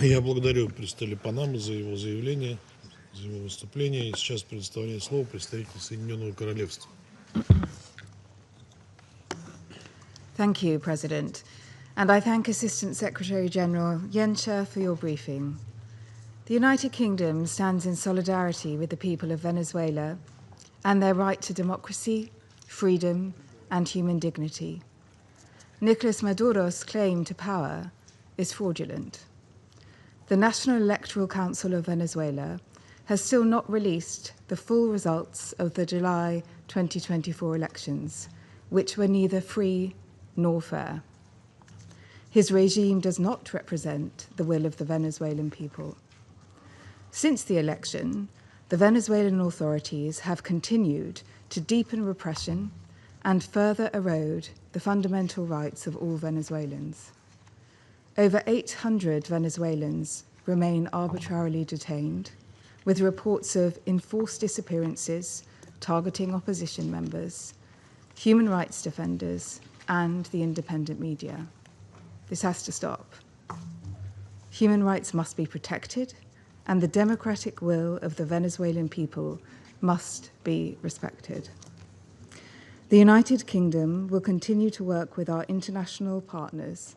Я благодарю представителя Панамы за его заявление, за его выступление. И сейчас предоставляю слово представителю Соединенного Королевства. Thank you, President. And I thank Assistant Secretary-General Yensha for your briefing. The United Kingdom stands in solidarity with the people of Venezuela and their right to democracy, freedom, and human dignity. Nicolas Maduro's claim to power is fraudulent. The National Electoral Council of Venezuela has still not released the full results of the July 2024 elections, which were neither free nor fair. His regime does not represent the will of the Venezuelan people. Since the election, the Venezuelan authorities have continued to deepen repression and further erode the fundamental rights of all Venezuelans. Over 800 Venezuelans remain arbitrarily detained, with reports of enforced disappearances targeting opposition members, human rights defenders, and the independent media. This has to stop. Human rights must be protected, and the democratic will of the Venezuelan people must be respected. The United Kingdom will continue to work with our international partners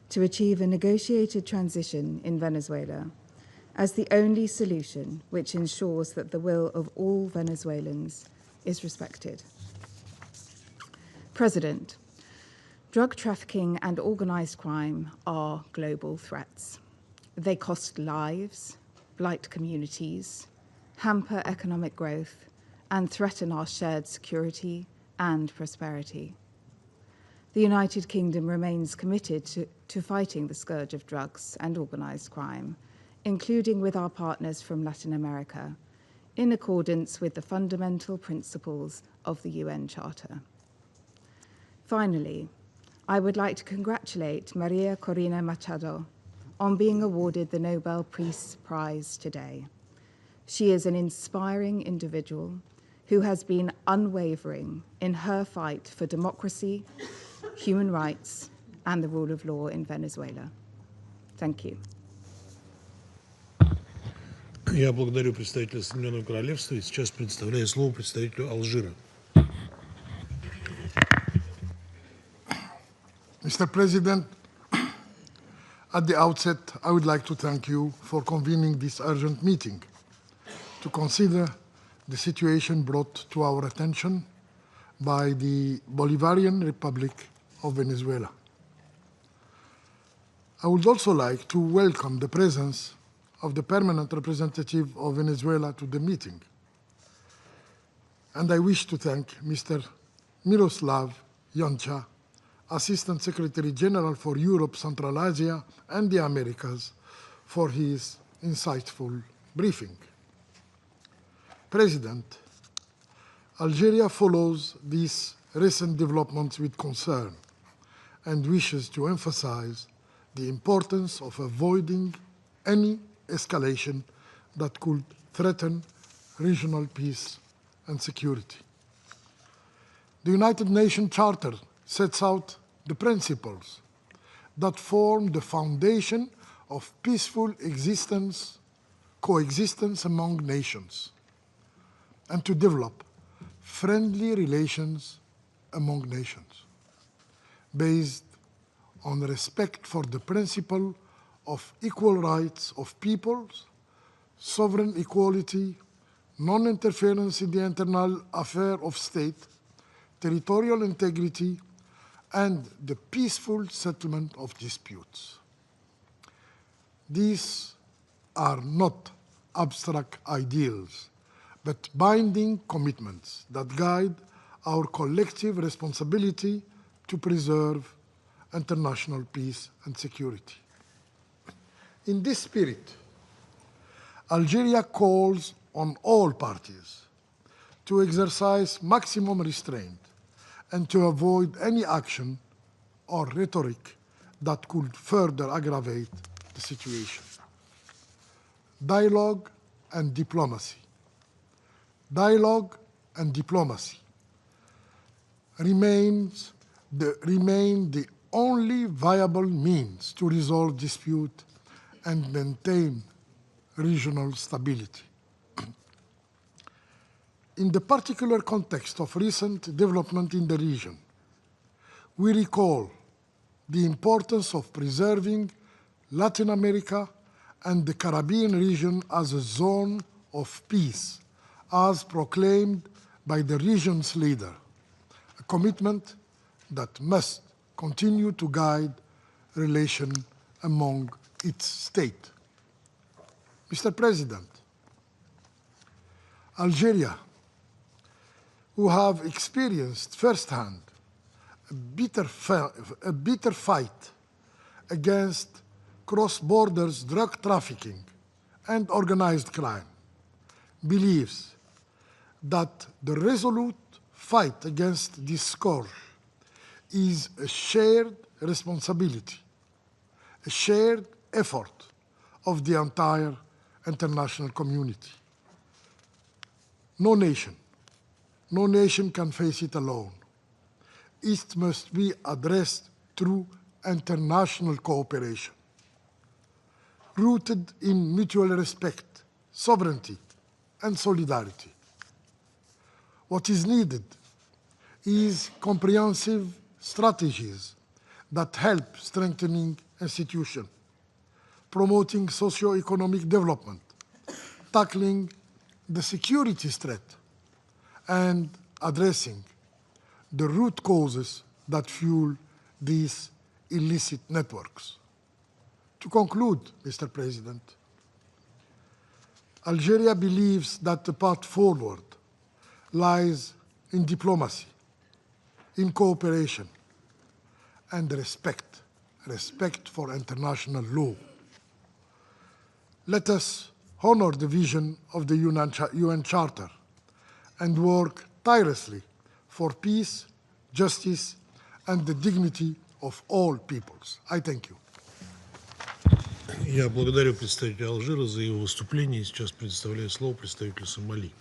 to achieve a negotiated transition in Venezuela as the only solution which ensures that the will of all Venezuelans is respected. President, drug trafficking and organized crime are global threats. They cost lives, blight communities, hamper economic growth, and threaten our shared security and prosperity. The United Kingdom remains committed to fighting the scourge of drugs and organized crime, including with our partners from Latin America, in accordance with the fundamental principles of the UN Charter. Finally, I would like to congratulate Maria Corina Machado on being awarded the Nobel Peace Prize today. She is an inspiring individual who has been unwavering in her fight for democracy, human rights, and the rule of law in Venezuela. Thank you. Я благодарю представителя Соединенного Королевства и сейчас предоставляю слово представителю Алжира. Mr. President, at the outset, I would like to thank you for convening this urgent meeting to consider the situation brought to our attention by the Bolivarian Republic of Venezuela. I would also like to welcome the presence of the permanent representative of Venezuela to the meeting. And I wish to thank Mr. Miroslav Yoncha, Assistant Secretary General for Europe, Central Asia, and the Americas, for his insightful briefing. President, Algeria follows these recent developments with concern and wishes to emphasize the importance of avoiding any escalation that could threaten regional peace and security. The United Nations Charter sets out the principles that form the foundation of peaceful coexistence among nations, and to develop friendly relations among nations, based on respect for the principle of equal rights of peoples, sovereign equality, non-interference in the internal affairs of state, territorial integrity, and the peaceful settlement of disputes. These are not abstract ideals, but binding commitments that guide our collective responsibility to preserve international peace and security. In this spirit, Algeria calls on all parties to exercise maximum restraint and to avoid any action or rhetoric that could further aggravate the situation. Dialogue and diplomacy. Dialogue and diplomacy remain the only viable means to resolve dispute and maintain regional stability. In the particular context of recent development in the region, we recall the importance of preserving Latin America and the Caribbean region as a zone of peace, as proclaimed by the region's leader, a commitment that must continue to guide relations among its states. Mr. President, Algeria, who have experienced firsthand a bitter fight against cross-border drug trafficking and organized crime, believes that the resolute fight against this scourge is a shared responsibility, a shared effort of the entire international community. No nation can face it alone. It must be addressed through international cooperation, rooted in mutual respect, sovereignty, and solidarity. What is needed is comprehensive strategies that help strengthening institutions, promoting socio-economic development, tackling the security threat, and addressing the root causes that fuel these illicit networks. To conclude, Mr. President, Algeria believes that the path forward lies in diplomacy, in cooperation, and respect for international law. Let us honor the vision of the UN Charter and work tirelessly for peace, justice, and the dignity of all peoples. I thank you. Я благодарю представителя Алжира за его выступление. И сейчас предоставляю слово представителю Сомали.